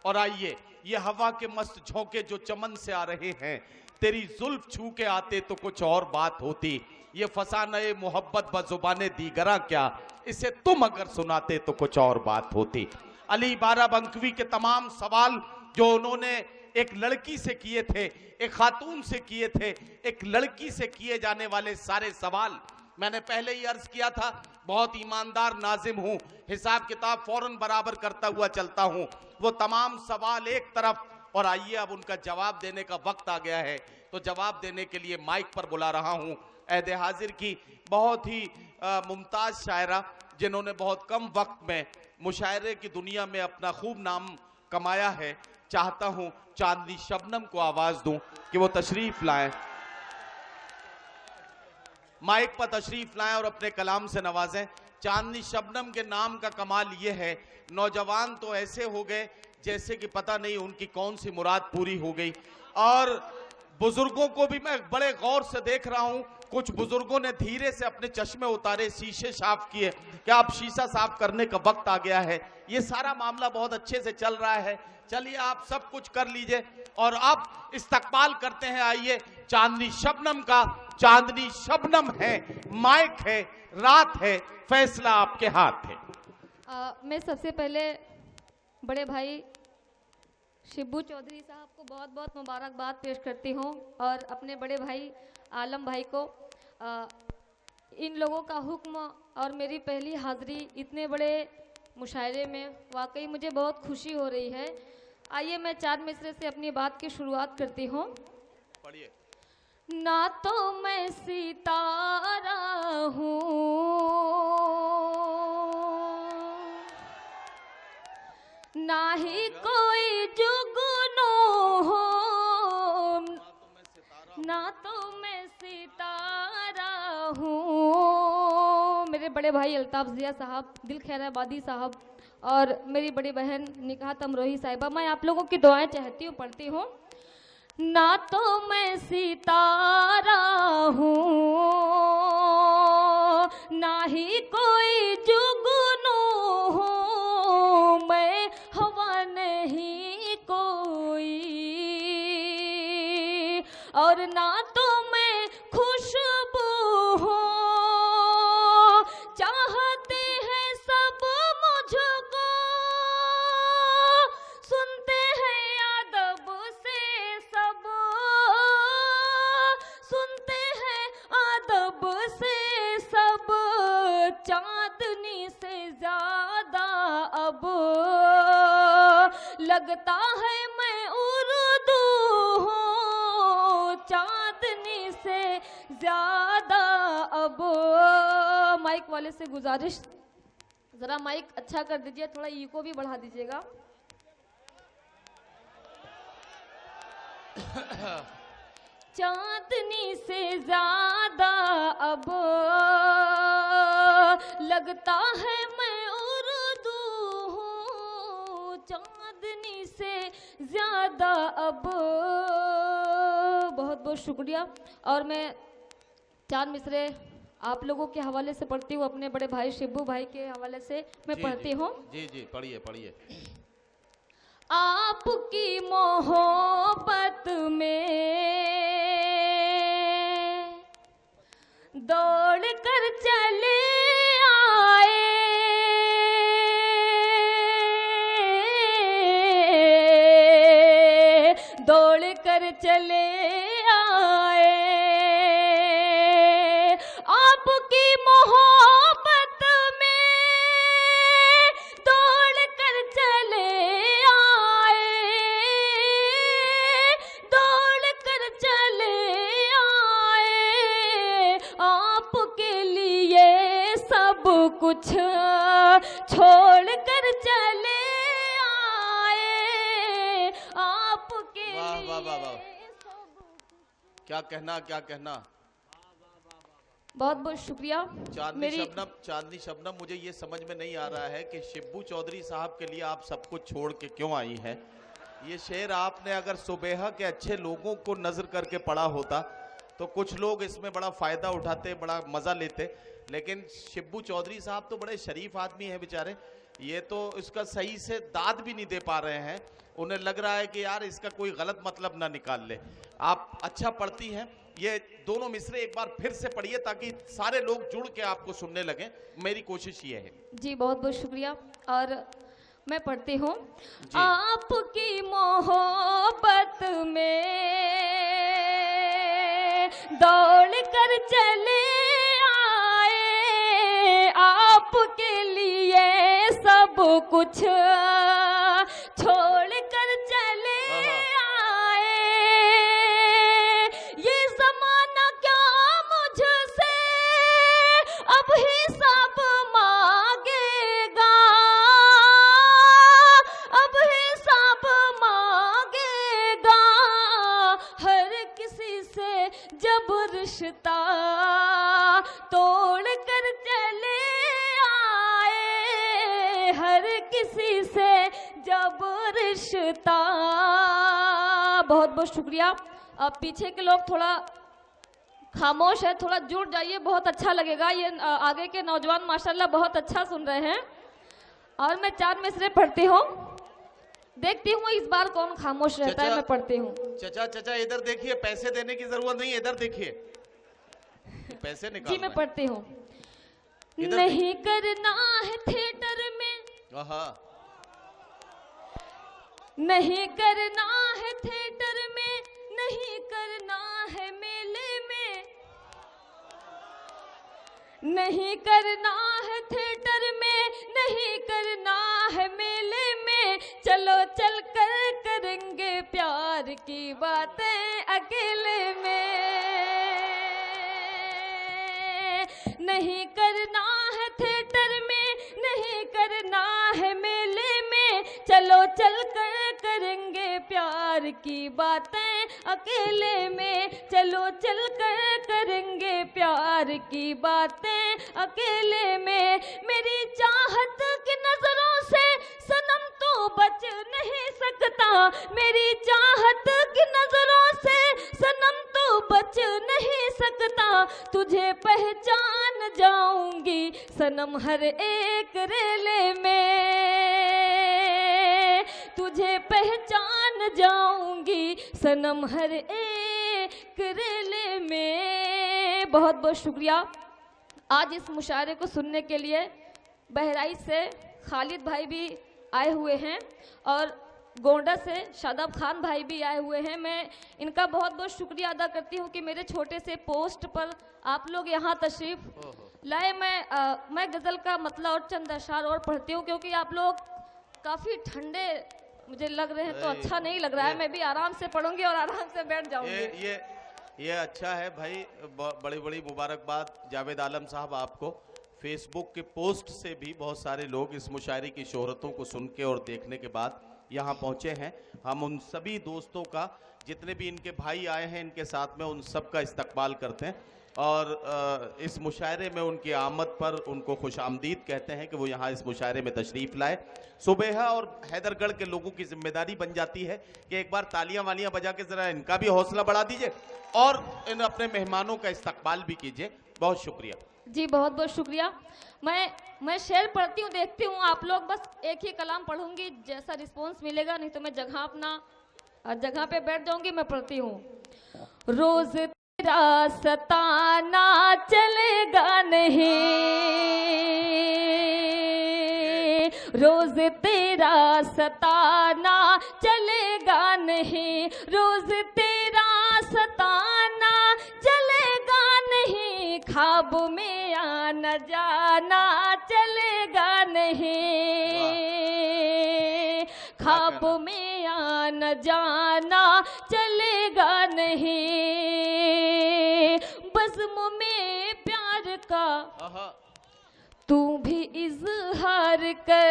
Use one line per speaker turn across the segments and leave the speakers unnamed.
और आइए ये हवा के मस्त झोंके जो चमन से आ रहे हैं, तेरी जुल्फ छू के आते तो कुछ और बात होती। ये फसाने मोहब्बत बजुबाने दीगरा क्या, इसे तुम अगर सुनाते तो कुछ और बात होती। अली बाराबंकवी के तमाम सवाल जो उन्होंने एक लड़की से किए थे, एक खातून से किए थे, एक लड़की से किए जाने वाले सारे सवाल मैंने पहले ही अर्ज किया था। बहुत ईमानदार नाजिम हूं, हिसाब किताब फौरन बराबर करता हुआ चलता हूं। वो तमाम सवाल एक तरफ, और आइए अब उनका जवाब देने का वक्त आ गया है, तो जवाब देने के लिए माइक पर बुला रहा हूं अहदे हाजिर की बहुत ही मुमताज शायरा, जिन्होंने बहुत कम वक्त में मुशायरे की दुनिया में अपना खूब नाम कमाया है। चाहता हूं चांदनी शबनम को आवाज दूं कि वो तशरीफ लाएं, माइक पर तशरीफ लाएं और अपने कलाम से नवाजें। चांदनी शबनम के नाम का कमाल ये है, नौजवान तो ऐसे हो गए जैसे कि पता नहीं उनकी कौन सी मुराद पूरी हो गई। और बुजुर्गों को भी मैं बड़े गौर से देख रहा हूं, कुछ बुजुर्गों ने धीरे से अपने चश्मे उतारे, शीशे साफ किए। क्या अब शीशा साफ करने का वक्त आ गया है? ये सारा मामला बहुत अच्छे से चल रहा है। चलिए आप सब कुछ कर लीजिए और अब इस्तकबाल करते हैं। आइए चांदनी शबनम का। चांदनी शबनम है, माइक है, रात है, फैसला आपके हाथ है।
मैं सबसे पहले बड़े भाई शिब्बू चौधरी साहब को बहुत बहुत मुबारकबाद पेश करती हूँ, और अपने बड़े भाई आलम भाई को। इन लोगों का हुक्म और मेरी पहली हाजिरी इतने बड़े मुशायरे में वाकई मुझे बहुत खुशी हो रही है। आइए मैं 4 मिसरे से अपनी बात की शुरुआत करती हूँ।
पढ़िए।
ना तो मैं सितारा हूँ, ना ही कोई जुगनू हो, ना तो मैं सितारा हूँ। मेरे बड़े भाई अल्ताफ जिया साहब, दिल खैराबादी साहब और मेरी बड़ी बहन निकाहत अमरोही साहिबा, मैं आप लोगों की दुआएं चाहती हूँ, पढ़ती हूँ। ना तो मैं सितारा हूँ, ना ही कोई जुगनू हूँ, मैं हवा नहीं कोई, और ना तो मैं खुशबू हूँ। चाहते हैं सब मुझको, सुनते हैं अदब से सब, सुनते हैं अदब से सब, चांदनी से ज्यादा अब लगता है मैं उर्दू हूँ, चांदनी से ज्यादा अब। माइक वाले से गुजारिश, जरा माइक अच्छा कर दीजिए, थोड़ा इको भी बढ़ा दीजिएगा। चांदनी से ज्यादा अब लगता है मैं उर्दू हूँ, चांदनी से ज्यादा अब। बहुत बहुत शुक्रिया। और मैं 4 मिसरे आप लोगों के हवाले से पढ़ती हूँ, अपने बड़े भाई शिब्बू भाई के हवाले से मैं पढ़ती हूँ।
जी जी, पढ़िए पढ़िए।
आपकी मोहब्बत में दौड़ कर चले आए, दौड़ कर चले आए। आपकी मोहब्बत में दौड़ कर चले आए, दौड़ कर चले आए। आपके लिए सब कुछ छोड़ कर चले आए, आपके
वाह वाह वाह वाह,
लिए सब।
क्या कहना, क्या कहना।
बहुत बहुत शुक्रिया।
चांदनी शबनम, मुझे ये समझ में नहीं आ रहा है कि शिब्बू चौधरी साहब के लिए आप सब कुछ छोड़ के क्यों आई हैं। ये शेर आपने अगर सुबह के अच्छे लोगों को नजर करके पढ़ा होता तो कुछ लोग इसमें बड़ा फायदा उठाते, बड़ा मजा लेते, लेकिन शिब्बू चौधरी साहब तो बड़े शरीफ आदमी हैं बेचारे। ये तो इसका सही से दाद भी नहीं दे पा रहे हैं, उन्हें लग रहा है कि यार इसका कोई गलत मतलब ना निकाल ले। आप अच्छा पढ़ती हैं। ये दोनों मिसरे एक बार फिर से पढ़िए ताकि सारे लोग जुड़ के आपको सुनने लगे, मेरी कोशिश ये है।
जी बहुत बहुत शुक्रिया। और मैं पढ़ती हूँ।
जी।
आपकी मोहब्बत में दौड़ कर चले आए, आपके लिए सब कुछ छोड़ कर चले आए, ये जमाना क्या मुझसे अब हिसाब मांगेगा, अब हिसाब मांगेगा, हर किसी से जब रिश्ता तोड़ कर चले आए, हर किसी से जब रिश्ता। बहुत बहुत शुक्रिया। अब पीछे के लोग थोड़ा खामोश है, थोड़ा जुड़ जाइए, बहुत अच्छा लगेगा। ये आगे के नौजवान माशाल्लाह बहुत अच्छा सुन रहे हैं। और मैं 4 मिसरे पढ़ती हूँ, देखती हूँ इस बार कौन खामोश रहता है। मैं पढ़ती हूँ।
चचा इधर देखिए, पैसे देने की जरूरत नहीं, इधर देखिए, पैसे निकाल।
जी मैं पढ़ती हूँ। नहीं करना है थिएटर में, नहीं करना है थिएटर में, नहीं करना है मेले में, नहीं करना है थिएटर में, नहीं करना है मेले में, चलो चल कर करेंगे प्यार की बातें अकेले में, नहीं करना है थिएटर में, नहीं करना है मेले में, चलो चल कर करेंगे प्यार की बातें अकेले में, चलो चल कर करेंगे प्यार की बातें अकेले में, मेरी चाहत की नजरों से सनम तो बच नहीं सकता, मेरी चाहत की नजरों से सनम तो बच नहीं सकता, तुझे पहचान जाऊंगी सनम हर एक रेले में, तुझे पहचान जाऊंगी सनम हर एक रेले में। बहुत बहुत शुक्रिया। आज इस मुशायरे को सुनने के लिए बहराइच से खालिद भाई भी आए हुए हैं और गोंडा से शादाब खान भाई भी आए हुए हैं। मैं इनका बहुत बहुत शुक्रिया अदा करती हूँ कि मेरे छोटे से पोस्ट पर आप लोग यहाँ तशरीफ लाए। मैं गज़ल का मतलब और चंद अशार और पढ़ती हूँ क्योंकि आप लोग काफ़ी ठंडे मुझे लग रहे हैं तो अच्छा नहीं लग रहा है। मैं भी आराम से पढ़ूंगी और आराम से बैठ जाऊंगी।
ये अच्छा है भाई, बड़ी बड़ी मुबारकबाद जावेद आलम साहब आपको। फेसबुक के पोस्ट से भी बहुत सारे लोग इस मुशायरे की शोहरतों को सुन के और देखने के बाद यहाँ पहुँचे हैं। हम उन सभी दोस्तों का, जितने भी इनके भाई आए हैं इनके साथ में, उन सब का इस्तकबाल करते हैं और इस मुशायरे में उनकी आमद पर उनको खुशामदीद कहते हैं कि वो यहाँ इस मुशायरे में तशरीफ़ लाए। सुबेहा और हैदरगढ़ के लोगों की जिम्मेदारी बन जाती है कि एक बार तालियां वालियां बजा के ज़रा इनका भी हौसला बढ़ा दीजिए और इन अपने मेहमानों का इस्तकबाल भी कीजिए। बहुत शुक्रिया
जी, बहुत बहुत शुक्रिया। मैं शेर पढ़ती हूँ, देखती हूँ आप लोग बस एक ही कलाम पढ़ूंगी, जैसा रिस्पॉन्स मिलेगा, नहीं तो मैं जगह पे बैठ जाऊंगी। मैं पढ़ती हूँ। रोज तेरा सताना चलेगा नहीं, रोज तेरा सताना चलेगा नहीं, रोज तेरा सताना चलेगा नहीं, ख्वाब में आना जाना चलेगा नहीं, ख्वाब में आना जाना चलेगा नहीं, बज़्म में प्यार का तू भी इजहार कर,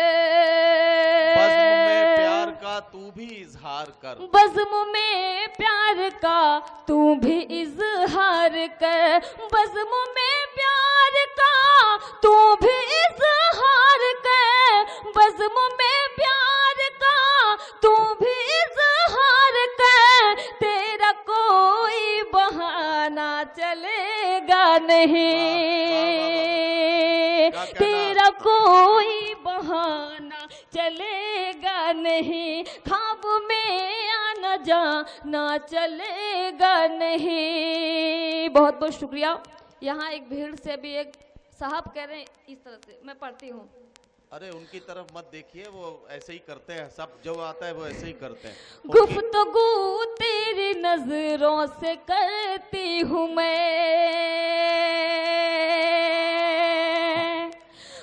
बज़्म में प्यार का तू भी इजहार कर,
बज़्म में प्यार का तू भी इजहार कर, बज़्म में प्यार का तू भी इजहार कर, बज़्म में प्यार का तू भी इजहार कर, तेरा कोई बहाना चलेगा नहीं, तेरा कोई बहाना चलेगा नहीं, ख्वाब में आना जाना चलेगा नहीं। बहुत बहुत शुक्रिया। यहाँ एक भीड़ से भी एक साहब कह रहे हैं इस तरह से, मैं पढ़ती हूँ।
अरे उनकी तरफ मत देखिए, वो ऐसे ही करते हैं, सब जो आता है वो ऐसे ही करते हैं।
गुफ्तगू तेरी नजरों से करती हूँ मैं,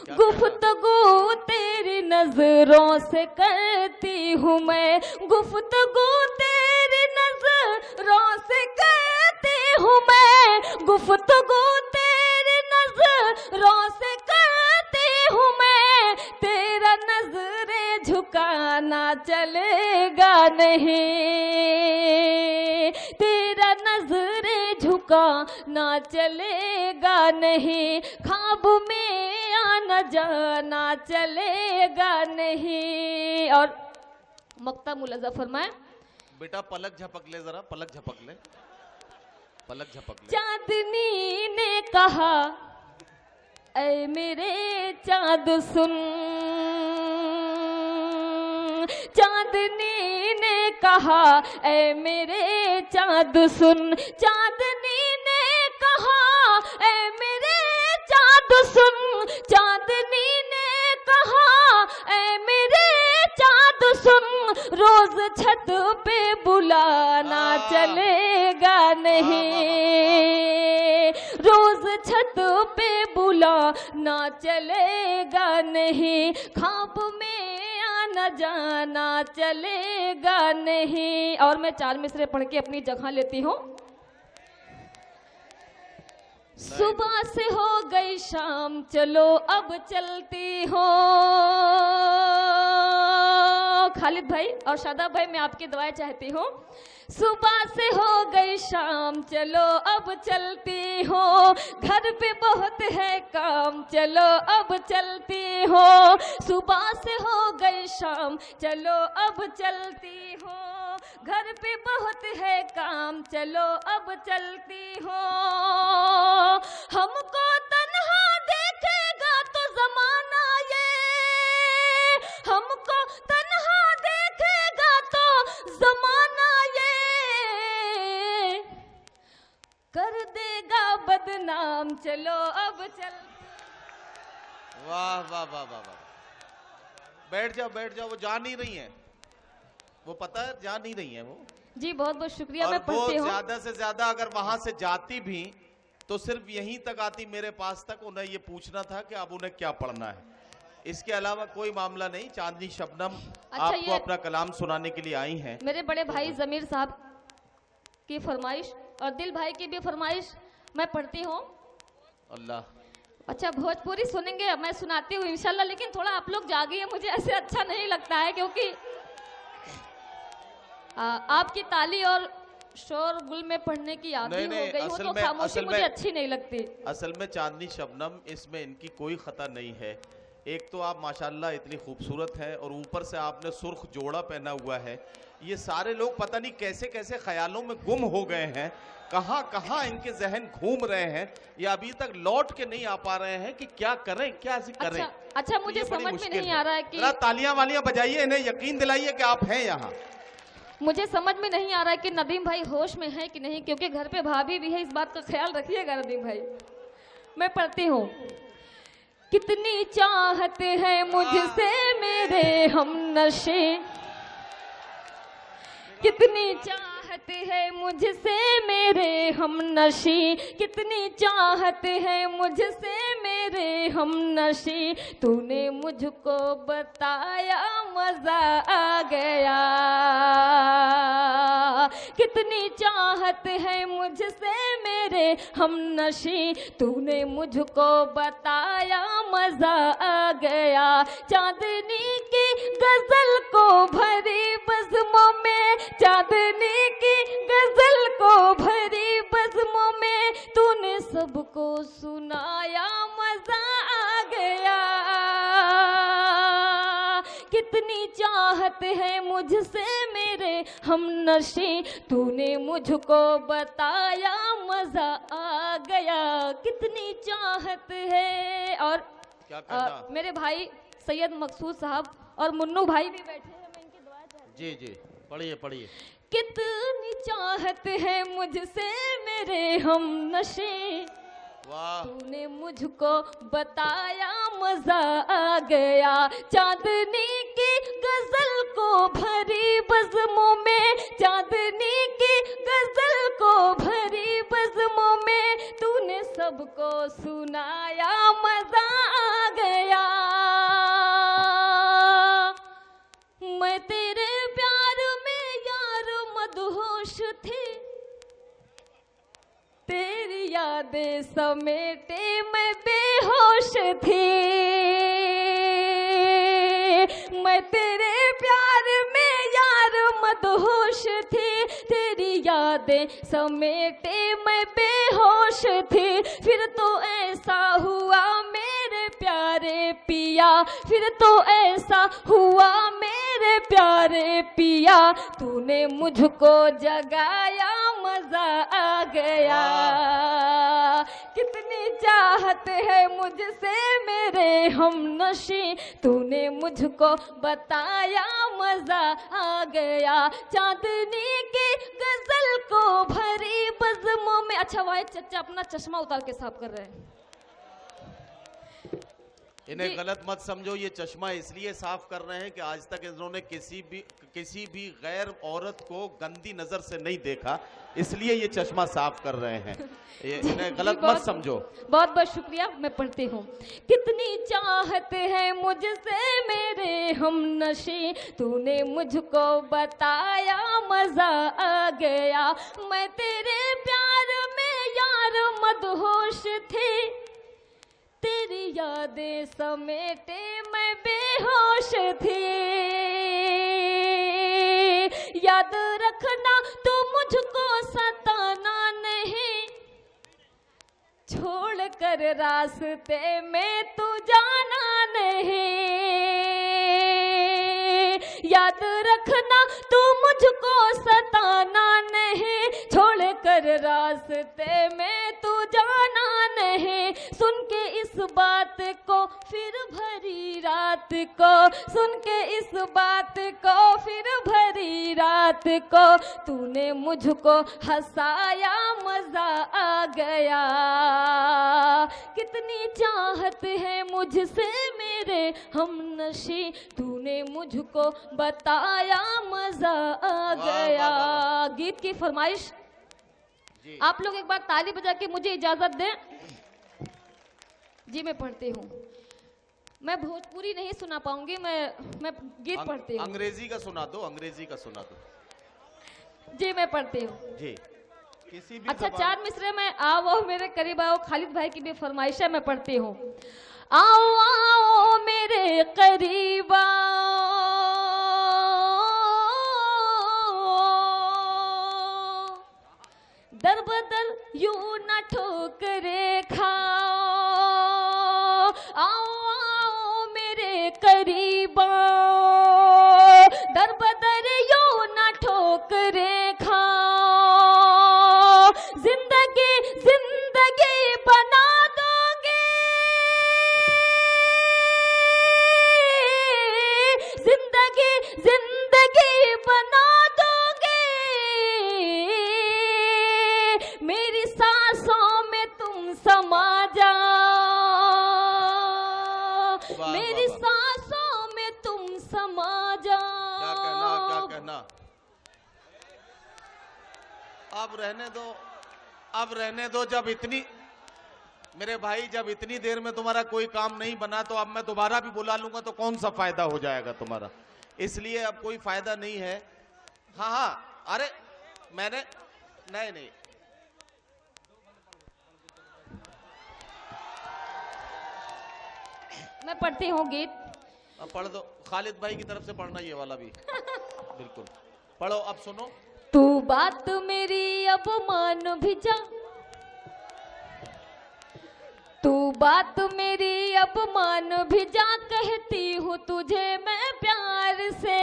गुफ्तगू तेरी नजरों से करती हूँ मैं, गुफ्तगू तेरी नजरों से करती हूँ मैं, गुफ्तगू तेरी नजरों से करती हूँ मैं, तेरा नजरें झुकाना चलेगा नहीं, तेरा नजरें झुकाना चलेगा नहीं, ख्वाब में आना जाना चलेगा नहीं। और मक्ता मुलाजा फरमाए।
बेटा पलक झपक ले, जरा पलक झपक ले, पलक झपक ले।
चांदनी ने कहा ऐ मेरे चांद सुन, चांदनी ने कहा ऐ मेरे चांद सुन, चांदनी ने कहा ऐ मेरे चांद सुन, चांदनी ने कहा ऐ मेरे चांद सुन, रोज छत पे बुलाना चलेगा नहीं, रोज छत पे बुलाना चलेगा नहीं, ख्वाब में आना जाना चलेगा नहीं। और मैं 4 मिसरे पढ़ के अपनी जगह लेती हूँ। सुबह से हो गई शाम, चलो अब चलती हो। खालिद भाई और शादाब भाई, मैं आपकी दुआएं चाहती हूँ। सुबह से हो गई शाम, चलो अब चलती हो, घर पे बहुत है काम, चलो अब चलती हो। सुबह से हो गई शाम, चलो अब चलती हो, घर पे बहुत है काम, चलो अब चलती हो। हमको तन्हा देखेगा तो जमाना ये, हमको तन्हा देखेगा तो जमाना ये, कर देगा बदनाम, चलो अब चल।
वाह वाह वाह वाह वाह। बैठ जाओ बैठ जाओ, वो जा नहीं रही है, वो पता है जा नहीं रही है वो।
जी बहुत बहुत शुक्रिया।
और
मैं पढ़ती हूँ।
ज्यादा से ज्यादा अगर वहां से जाती भी तो सिर्फ यहीं तक आती मेरे पास तक, उन्हें ये पूछना था कि अब उन्हें क्या पढ़ना है, इसके अलावा कोई मामला नहीं। चांदनी शबनम आपको अपना कलाम सुनाने के लिए आई हैं।
मेरे बड़े भाई जमीर साहब की फरमाइश और दिल भाई की भी फरमाइश, मैं पढ़ती हूँ।
अल्लाह।
अच्छा भोजपुरी सुनेंगे, मैं सुनाती हूँ इंशाल्लाह, लेकिन थोड़ा आप लोग जागिए, मुझे ऐसे अच्छा नहीं लगता है, क्योंकि आपकी ताली और शोर गुल में पढ़ने की आदत हो गई हो, तो खामोशी मुझे अच्छी नहीं लगती।
असल में चांदनी शबनम, इसमें इनकी कोई खता नहीं है। एक तो आप माशाल्लाह इतनी खूबसूरत हैं और ऊपर से आपने सुर्ख जोड़ा पहना हुआ है। ये सारे लोग पता नहीं कैसे कैसे ख्यालों में गुम हो गए हैं, कहां कहां इनके जहन घूम रहे हैं, ये अभी तक लौट के नहीं आ पा रहे हैं कि क्या करें क्या करें।
अच्छा मुझे समझ में नहीं आ रहा है कि
तालियां वालियां बजाइए, इन्हें यकीन दिलाइए कि आप हैं यहाँ।
मुझे समझ में नहीं आ रहा है कि नदीम भाई होश में है कि नहीं, क्योंकि घर पे भाभी भी है, इस बात का ख्याल रखिएगा नदीम भाई। मैं पढ़ती हूँ। कितनी चाहत है मुझसे मेरे हमनशे, कितनी चाहत है मुझसे मेरे हमनशी, कितनी चाहत है मुझसे मेरे हमनशी, तूने मुझको बताया मजा आ गया। कितनी चाहत है मुझसे मेरे हमनशी, तूने मुझको बताया मजा आ गया। चांदनी की गजल को भरी बज़्मों में, चांदनी की गजल को भरी बज़्मों में, तूने सबको सुनाया मजा आ गया। कितनी चाहत है मुझसे मेरे हमनशी, तूने मुझको बताया मजा आ गया। कितनी चाहत है। और
क्या करना?
मेरे भाई सैयद मकसूद साहब और मुन्नू भाई भी बैठे हैं, मैं इनकी दुआ चाहती
जी जी, पढ़िए पढ़िए।
कितनी चाहत है मुझसे मेरे हम नशे,
वाह,
तूने मुझको बताया मजा आ गया, चांदनी की गजल को भरी बज़्मों में, चांदनी की गजल को भरी बज़्मों में, तूने सबको सुनाया मजा आ गया। मैं तेरे प्यार में यार मदहोश थी, तेरी यादें समेटे मैं बेहोश थी। मैं तेरे प्यार में यार मदहोश थी, तेरी यादें समेटे मैं बेहोश थी। फिर तो ऐसा हुआ मेरे प्यारे पिया, फिर तो ऐसा हुआ मेरे प्यारे पिया, तूने मुझको जगाया मजा आ गया। कितनी चाहत है मुझसे मेरे हम नशी, तूने मुझको बताया मजा आ गया, चांदनी की गजल को भरी बज़्मों में। अच्छा भाई चचा अपना चश्मा उतार के साफ कर रहे हैं।
इन्हें गलत मत समझो, ये चश्मा इसलिए साफ कर रहे हैं कि आज तक इन्होंने किसी भी गैर औरत को गंदी नजर से नहीं देखा, इसलिए ये चश्मा साफ कर रहे हैं। ये इन्हें गलत मत समझो।
बहुत बहुत शुक्रिया। मैं पढ़ती हूँ। कितनी चाहत है मुझसे मेरे हम नशी, तूने मुझको बताया मजा आ गया। मैं तेरे प्यार में यार मदहोश थी, तेरी यादें समेटे मैं बेहोश थी। याद रखना तू मुझको सताना नहीं, छोड़ कर रास्ते में तू जाना नहीं। याद रखना तू मुझको सताना नहीं, छोड़ कर रास्ते में तू जाना नहीं। सुन के इस बात को फिर भरी रात को, सुन के इस बात को फिर भरी रात को, तूने मुझको हंसाया मजा आ गया। कितनी चाहत है मुझसे मेरे हम नशी, तूने मुझको बताया मजा आ गया। गीत की फरमाइश आप लोग एक बार ताली बजा के मुझे इजाजत दें। जी मैं पढ़ती हूँ। मैं भोजपुरी नहीं सुना पाऊंगी, मैं गीत पढ़ती हूँ।
अंग्रेजी का सुना दो, अंग्रेजी का सुना दो।
जी मैं पढ़ती हूँ।
जी किसी भी
अच्छा चार मिसरे में आओ मेरे करीब आओ, खालिद भाई की भी फरमाइश है, मैं पढ़ती हूँ। आओ आओ मेरे करीब आओ, दर बदल यूं न ठोकरे खाओ। आओ आओ मेरे करीब आओ, दर बदल यूं न ठोकरे खाओ। जिंदगी जिंदगी बना दोगे, जिंदगी जिंदगी बना दोगे। मेरी सांसों में तुम समा जाओ, मेरी सांसों में तुम समा जाओ।
क्या कहना, क्या कहना। अब रहने दो, अब रहने दो। जब इतनी मेरे भाई, जब इतनी देर में तुम्हारा कोई काम नहीं बना तो अब मैं दोबारा भी बुला लूंगा तो कौन सा फायदा हो जाएगा तुम्हारा, इसलिए अब कोई फायदा नहीं है। हाँ हाँ, अरे मैंने नहीं नहीं,
मैं पढ़ती हूँ गीत।
अब पढ़ दो। खालिद भाई की तरफ से पढ़ना ये वाला भी। बिल्कुल पढ़ो। अब सुनो।
तू बात मेरी अब मान भी जा, तू बात मेरी अब मान भी जा, कहती हूँ तुझे मैं प्यार से।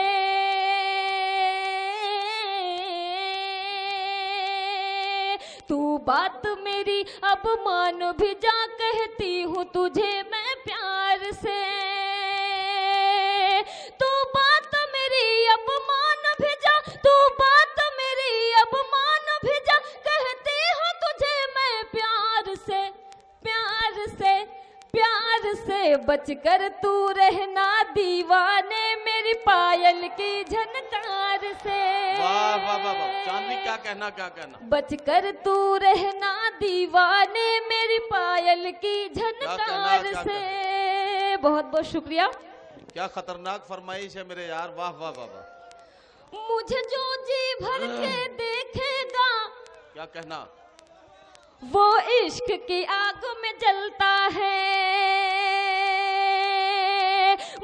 तू बात मेरी अब मान भी जा, कहती हूँ तुझे मैं प्यार से। तू बचकर तू रहना दीवाने मेरी पायल की झनकार से।
वाह वाह वाह वाह, चांदनी क्या कहना क्या कहना।
बचकर तू रहना दीवाने मेरी पायल की झनकार
क्या
से। बहुत बहुत शुक्रिया।
क्या खतरनाक फरमाइश है मेरे यार, वाह वाह वाह वाह।
मुझे जो जी भर के देखेगा,
क्या कहना,
वो इश्क की आग में जलता है।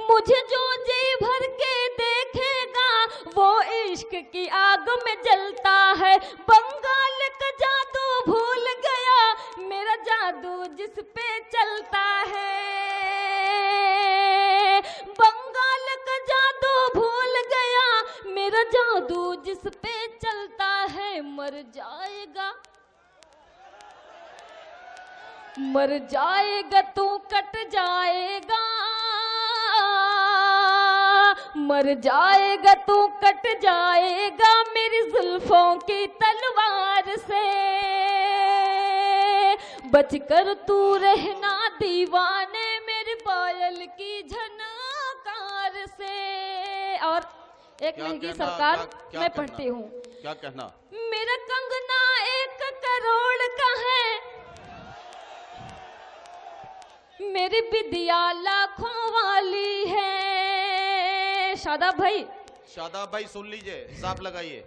मुझे जो जी भर के देखेगा, वो इश्क की आग में जलता है। बंगाल का जादू भूल गया, मेरा जादू जिस पे चलता है। बंगाल का जादू भूल गया, मेरा जादू जिस पे चलता है। मर जाएगा मर जाएगा तू कट जाएगा, मर जाएगा तू कट जाएगा मेरी जुल्फों की तलवार से। बचकर तू रहना दीवाने मेरी पायल की झनकार से। और एक महंगी सरकार मैं पढ़ती हूँ।
क्या कहना,
मेरा कंगना 1 करोड़ का है, मेरी विद्या लाखों वाली है। शादाब भाई
सुन लीजिए, हिसाब लगाइए।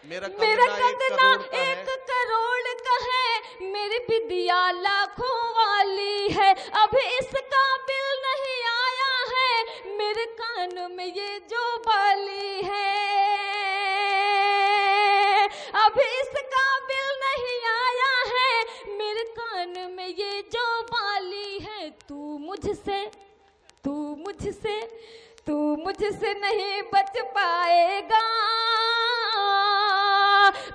मेरा
कंगना 1 करोड़ का है, मेरी विद्या लाखों वाली है। अभी इसका बिल नहीं आया है, मेरे कान में ये जो बाली है। अभी इसका बिल नहीं आया है, मेरे कान में ये जो बाली है। तू मुझसे नहीं बच पाएगा,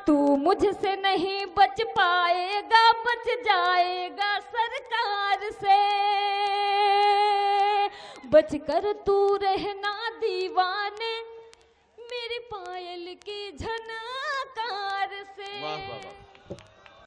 तू मुझसे नहीं बच पाएगा, बच जाएगा सरकार से। बचकर तू रहना दीवाने मेरी पायल की झनकार से।
वाह वाह वाह।